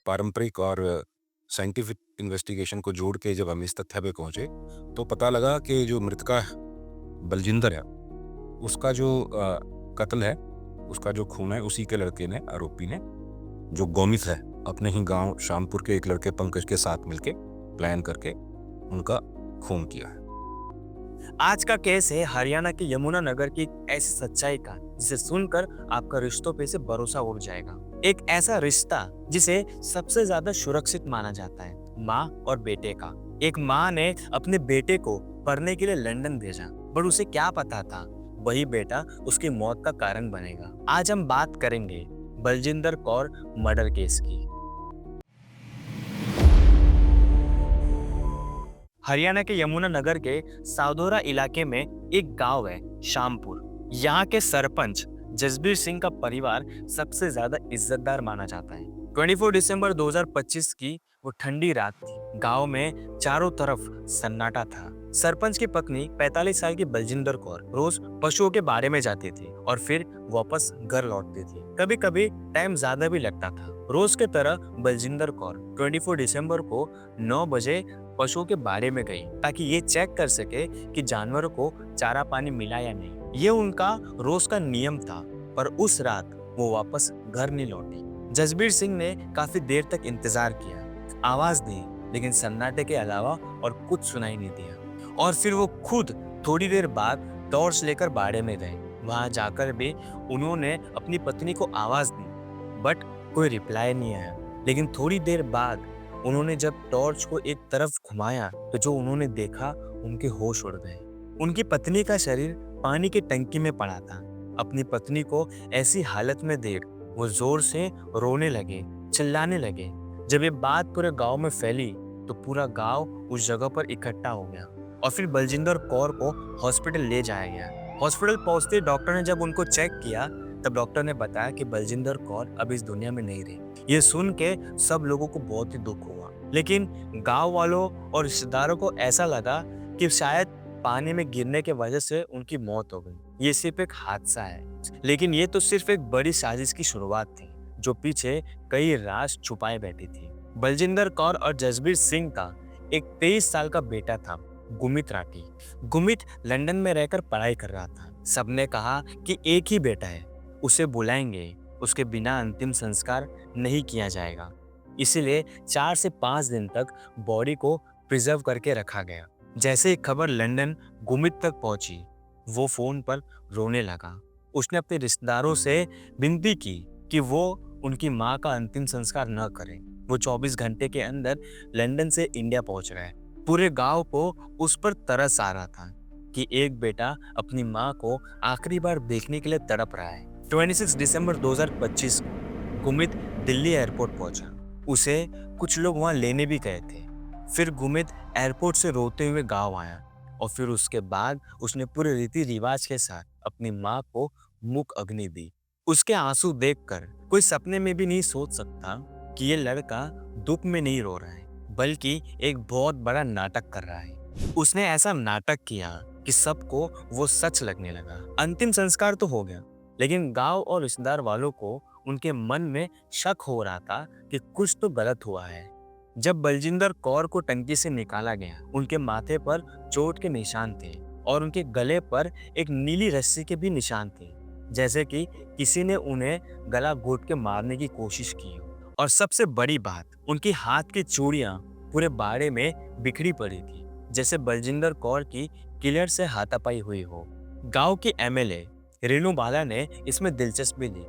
पारंपरिक और scientific investigation को जोड़ के जब हम इस तथ्य पे पहुंचे तो पता लगा कि जो मृतका बलजिंदर है उसका जो कत्ल है, उसका जो खून है, उसी के लड़के ने, आरोपी ने, जो गौमित है, अपने ही गांव शामपुर के एक लड़के पंकज के साथ मिलके प्लान करके उनका खून किया है। आज का केस है हरियाणा के यमुनानगर की एक ऐसी सच्चाई का जिसे सुनकर आपका रिश्तों पे से भरोसा उड़ जाएगा। एक ऐसा रिश्ता जिसे सबसे ज्यादा सुरक्षित माना जाता है, माँ और बेटे का। एक माँ ने अपने बेटे को पढ़ने के लिए लंदन भेजा, पर उसे क्या पता था वही बेटा उसकी मौत का कारण बनेगा। आज हम बात करेंगे बलजिंदर कौर मर्डर केस की। हरियाणा के यमुनानगर के साधौरा इलाके में एक गांव है शामपुर। यहाँ के सरपंच जसबीर सिंह का परिवार सबसे ज्यादा इज्जतदार माना जाता है। 24 दिसंबर 2025 की वो ठंडी रात थी। गांव में चारों तरफ सन्नाटा था। सरपंच की पत्नी 45 साल की बलजिंदर कौर रोज पशुओं के बारे में जाती थी और फिर वापस घर लौटती थी। कभी कभी टाइम ज्यादा भी लगता था। रोज के तरह बलजिंदर कौर 24 दिसंबर को 9 बजे पशुओं के बारे में गई ताकि ये चेक कर सके कि जानवरों को चारा पानी मिला या नहीं। ये उनका रोज का नियम था, पर उस रात वो वापस घर नहीं लौटी। जसबीर सिंह ने काफी देर तक इंतजार किया, आवाज दी, लेकिन सन्नाटे के अलावा और कुछ सुनाई नहीं दिया। और फिर वो खुद थोड़ी देर बाद टॉर्च लेकर बाड़े में गए। वहां जाकर भी उन्होंने अपनी पत्नी को आवाज दी, बट कोई रिप्लाई नहीं आया। लेकिन थोड़ी देर बाद उन्होंने जब टॉर्च को एक तरफ घुमाया तो जो उन्होंने देखा, उनके होश उड़ गए। उनकी पत्नी का शरीर पानी की टंकी में पड़ा था। अपनी पत्नी को ऐसी हालत में देख वो जोर से रोने लगे, चिल्लाने लगे। जब ये बात पूरे गांव में फैली तो पूरा गांव उस जगह पर इकट्ठा हो गया और फिर बलजिंदर कौर को हॉस्पिटल ले जाया गया। हॉस्पिटल पहुंचते डॉक्टर ने जब उनको चेक किया तब डॉक्टर ने बताया कि बलजिंदर कौर अब इस दुनिया में नहीं रही। ये सुन के सब लोगों को बहुत ही दुख हुआ, लेकिन गांव वालों और रिश्तेदारों को ऐसा लगा कि शायद पानी में गिरने की वजह से उनकी मौत हो गई। ये सिर्फ एक हादसा है, लेकिन ये तो सिर्फ एक बड़ी साजिश की शुरुआत थी जो पीछे कई राज छुपाए बैठी थी। बलजिंदर कौर और जसबीर सिंह का एक 23 साल का बेटा था, गुमित राठी। गुमित लंदन में रहकर पढ़ाई कर रहा था। सबने कहा कि एक ही बेटा है, उसे बुलाएंगे, उसके बिना अंतिम संस्कार नहीं किया जाएगा। इसीलिए 4 से 5 दिन तक बॉडी को प्रिजर्व करके रखा गया। जैसे ही खबर लंदन गुमित तक पहुंची, वो फोन पर रोने लगा। उसने अपने रिश्तेदारों से विनती की कि वो उनकी माँ का अंतिम संस्कार न करें। वो 24 घंटे के अंदर लंदन से इंडिया पहुंच गए। पूरे गांव को उस पर तरस आ रहा था कि एक बेटा अपनी माँ को आखिरी बार देखने के लिए तड़प रहा है। 26 दिसंबर 2025 को गुमित दिल्ली एयरपोर्ट पहुंचा। उसे कुछ लोग वहां लेने भी गए थे। फिर गुमित एयरपोर्ट से रोते हुए गांव आया और फिर उसके बाद उसने पूरे रीति रिवाज के साथ अपनी माँ को मुख अग्नि दी। उसके आंसू देखकर कोई सपने में भी नहीं सोच सकता कि ये लड़का दुख में नहीं रो रहा है, बल्कि एक बहुत बड़ा नाटक कर रहा है। उसने ऐसा नाटक किया कि सबको वो सच लगने लगा। अंतिम संस्कार तो हो गया, लेकिन गांव और रिश्तेदार वालों को उनके मन में शक हो रहा था कि कुछ तो गलत हुआ है। जब बलजिंदर कौर को टंकी से निकाला गया, उनके माथे पर चोट के निशान थे और उनके गले पर एक नीली रस्सी के भी निशान थे, जैसे कि किसी ने उन्हें गला घोट के मारने की कोशिश की हो। और सबसे बड़ी बात, उनकी हाथ की चूड़ियां पूरे बाड़े में बिखरी पड़ी थी, जैसे बलजिंदर कौर की किलर से हाथापाई हुई हो। गांव की एमएलए रेणु बाला ने इसमें दिलचस्पी ली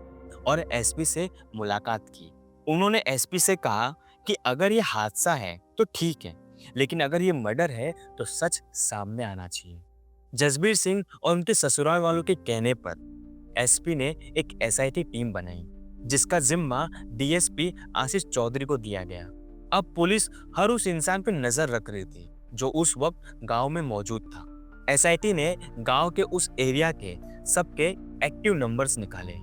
और एसपी से मुलाकात की। उन्होंने एसपी से कहा कि अगर ये हादसा है तो ठीक है, लेकिन अगर ये मर्डर है तो सच सामने आना चाहिए। जसबीर सिंह और उनके ससुराल वालों के कहने पर एसपी ने एक एसआईटी टीम बनाई, जिसका जिम्मा डीएसपी आशीष चौधरी को दिया गया। अब पुलिस हर उस इंसान पर नजर रख रही थी जो उस वक्त गांव में मौजूद था। एसआईटी ने गांव के उस एरिया के सबके एक्टिव नंबर्स निकाले।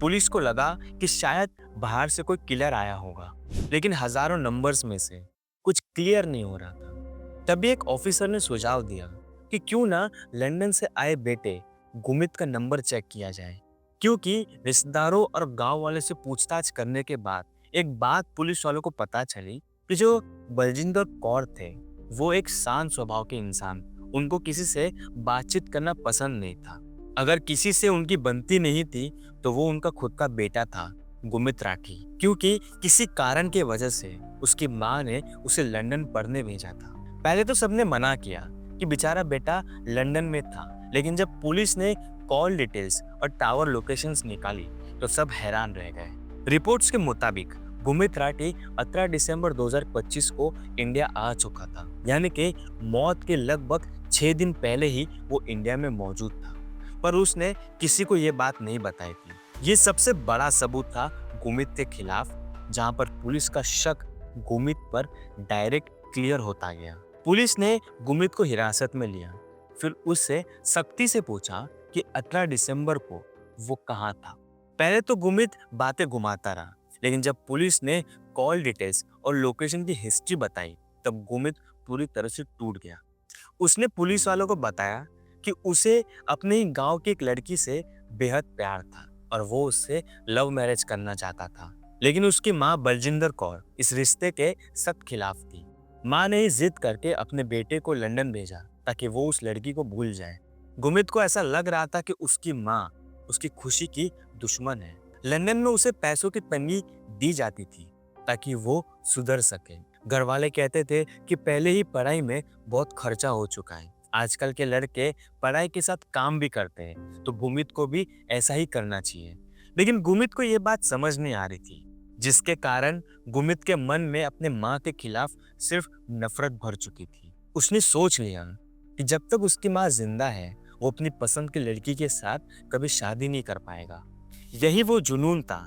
पुलिस को लगा कि शायद बाहर से कोई किलर आया होगा, लेकिन हजारों नंबर्स में से कुछ क्लियर नहीं हो रहा था। तभी एक ऑफिसर ने सुझाव दिया कि क्यों ना लंदन से आए बेटे गुमित का नंबर चेक किया जाए, क्योंकि रिश्तेदारों और गांव वाले से पूछताछ करने के बाद एक बात पुलिस वालों को पता चली कि जो बलजिंदर कौर थे वो एक शांत स्वभाव के इंसान, उनको किसी से बातचीत करना पसंद नहीं था। अगर किसी से उनकी बनती नहीं थी तो वो उनका खुद का बेटा था, गुमित राठी, क्योंकि किसी कारण के वजह से उसकी माँ ने उसे लंदन पढ़ने भेजा था। पहले तो सबने मना किया कि बेचारा बेटा लंदन में था, लेकिन जब पुलिस ने कॉल डिटेल्स और टावर लोकेशंस निकाली तो सब हैरान रह गए। रिपोर्ट्स के मुताबिक गुमित राठी 18 दिसंबर 2025 को इंडिया आ चुका था, यानी कि मौत के लगभग 6 दिन पहले ही वो इंडिया में मौजूद था, पर उसने किसी को ये बात नहीं बताई थी। ये सबसे बड़ा सबूत था गुमित के खिलाफ, जहां पर पुलिस का शक गुमित पर डायरेक्ट क्लियर होता गया। पुलिस ने गुमित को हिरासत में लिया, फिर उससे सख्ती से पूछा कि 18 दिसंबर को वो कहाँ था। पहले तो गुमित बातें घुमाता रहा, लेकिन जब पुलिस ने कॉल डिटेल्स और लोकेशन की हिस्ट्री बताई तब गुमित पूरी तरह से टूट गया। उसने पुलिस वालों को बताया कि उसे अपने ही गांव की एक लड़की से बेहद प्यार था और वो उससे लव मैरिज करना चाहता था, लेकिन उसकी माँ बलजिंदर कौर इस रिश्ते के सख्त खिलाफ थी। माँ ने ही जिद करके अपने बेटे को लंदन भेजा ताकि वो उस लड़की को भूल जाए। गुमित को ऐसा लग रहा था कि उसकी माँ उसकी खुशी की दुश्मन है। लंदन में उसे पैसों की तंगी दी जाती थी ताकि वो सुधर सके। घर वाले कहते थे कि पहले ही पढ़ाई में बहुत खर्चा हो चुका है, आजकल के लड़के पढ़ाई के साथ काम भी करते हैं, तो गुमित को भी ऐसा ही करना चाहिए। लेकिन गुमित को ये बात समझ नहीं आ रही थी, जिसके कारण गुमित के मन में अपने माँ के खिलाफ सिर्फ नफरत भर चुकी थी। उसने सोच लिया कि जब तक उसकी माँ जिंदा है वो अपनी पसंद की लड़की के साथ कभी शादी नहीं कर पाएगा। यही वो जुनून था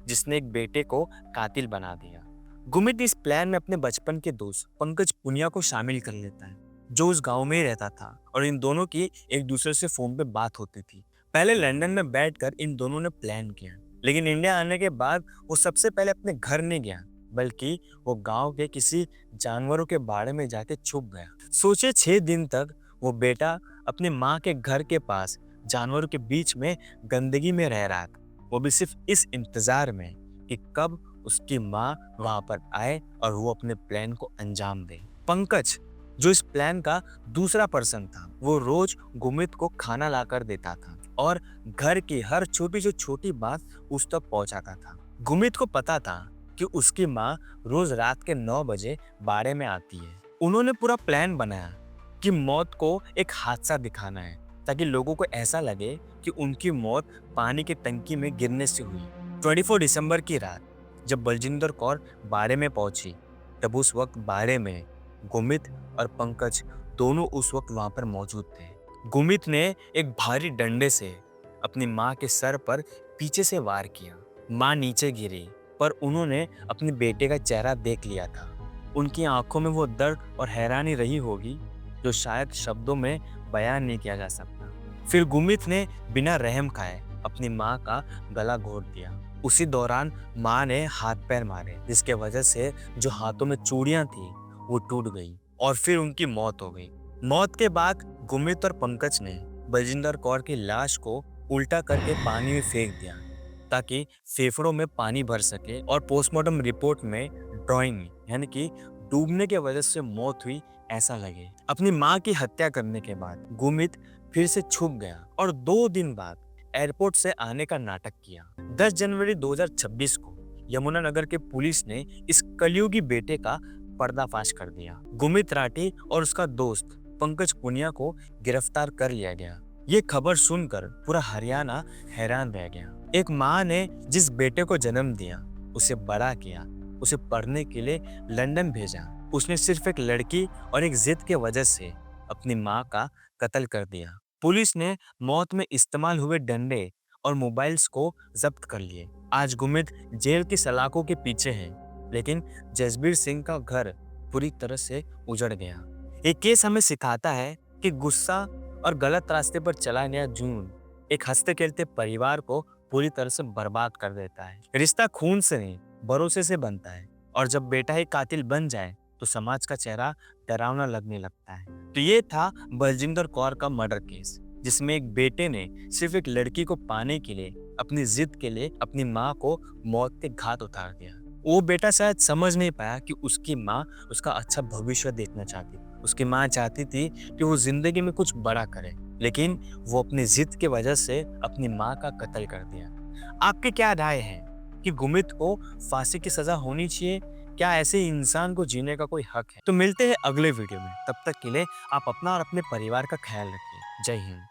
जिसने एक बेटे को कातिल बना दिया। गुमित इस प्लान में अपने बचपन के दोस्त पंकज पुनिया को शामिल कर लेता है, जो उस गांव में ही रहता था, और इन दोनों की एक दूसरे से फोन पे बात होती थी। पहले लंदन में बैठकर इन दोनों ने प्लान किया, लेकिन इंडिया आने के बाद वो सबसे पहले अपने घर नहीं गया, बल्कि वो गांव के किसी जानवरों के बाड़े में जाके छुप गया। सोचे 6 दिन तक वो बेटा अपने माँ के घर के पास जानवरों के बीच में गंदगी में रह रहा था, वो भी सिर्फ इस इंतजार में कि कब उसकी माँ वहां पर आए और वो अपने प्लान को अंजाम दे। पंकज, जो इस प्लान का दूसरा पर्सन था, वो रोज गुमित को खाना लाकर देता था और घर की हर छोटी से छोटी बात उस तक पहुंचाता था। गुमित को पता था कि उसकी माँ रोज रात के 9 बजे बाड़े में आती है। उन्होंने पूरा प्लान बनाया कि मौत को एक हादसा दिखाना है, ताकि लोगों को ऐसा लगे कि उनकी मौत पानी की टंकी में गिरने से हुई। 24 दिसंबर की रात जब बलजिंदर कौर बाड़े में पहुंची, तब उस वक्त बाड़े में गुमित और पंकज दोनों उस वक्त वहां पर मौजूद थे। गुमित ने एक भारी डंडे से अपनी माँ के सर पर पीछे से वार किया। माँ नीचे गिरी, पर उन्होंने अपने बेटे का चेहरा देख लिया था। उनकी आंखों में वो दर्द और हैरानी रही होगी जो शायद शब्दों में बयान नहीं किया जा सकता। फिर गुमित ने बिना रहम खाए अपनी माँ का गला घोट दिया। उसी दौरान माँ ने हाथ पैर मारे, जिसके वजह से जो हाथों में चूड़ियां थी वो टूट गई और फिर उनकी मौत हो गई। मौत के बाद गुमित और पंकज ने बलजिंदर कौर की लाश को उल्टा करके पानी में फेंक दिया ताकि फेफड़ों में पानी भर सके, और पोस्टमार्टम रिपोर्ट में ड्राइंग यानी कि डूबने के वजह से मौत हुई ऐसा लगे। अपनी माँ की हत्या करने के बाद गुमित फिर से छुप गया और 2 दिन बाद एयरपोर्ट से आने का नाटक किया। 10 जनवरी 2026 को यमुनानगर के पुलिस ने इस कलयुगी बेटे का पर्दाफाश कर दिया। गुमित राठी और उसका दोस्त पंकज पुनिया को गिरफ्तार कर लिया गया। ये खबर सुनकर पूरा हरियाणा हैरान रह गया। एक माँ ने जिस बेटे को जन्म दिया, उसे बड़ा किया, उसे पढ़ने के लिए लंदन भेजा, उसने सिर्फ एक लड़की और एक जिद के वजह से अपनी माँ का कत्ल कर दिया। पुलिस ने मौत में इस्तेमाल हुए डंडे और मोबाइल्स को जब्त कर लिए। आज गुमित जेल की सलाखों के पीछे है, लेकिन जसबीर सिंह का घर पूरी तरह से उजड़ गया। ये केस हमें सिखाता है कि गुस्सा और गलत रास्ते पर चला गया जुनून एक हंसते खेलते परिवार को पूरी तरह से बर्बाद कर देता है। रिश्ता खून से नहीं, भरोसे से बनता है, और जब बेटा ही कातिल बन जाए तो समाज का चेहरा डरावना लगने लगता है। तो ये था बलजिंदर कौर का मर्डर केस, जिसमें एक बेटे ने सिर्फ एक लड़की को पाने के लिए, अपनी जिद के लिए अपनी माँ को मौत के घाट उतार दिया। वो बेटा शायद समझ नहीं पाया कि उसकी माँ उसका अच्छा भविष्य देखना चाहती। उसकी माँ चाहती थी कि वो जिंदगी में कुछ बड़ा करे, लेकिन वो अपनी जिद की वजह से अपनी माँ का कत्ल कर दिया। आपकी क्या राय है कि गुमित को फांसी की सजा होनी चाहिए? क्या ऐसे इंसान को जीने का कोई हक है? तो मिलते हैं अगले वीडियो में। तब तक के लिए आप अपना और अपने परिवार का ख्याल रखिए। जय हिंद।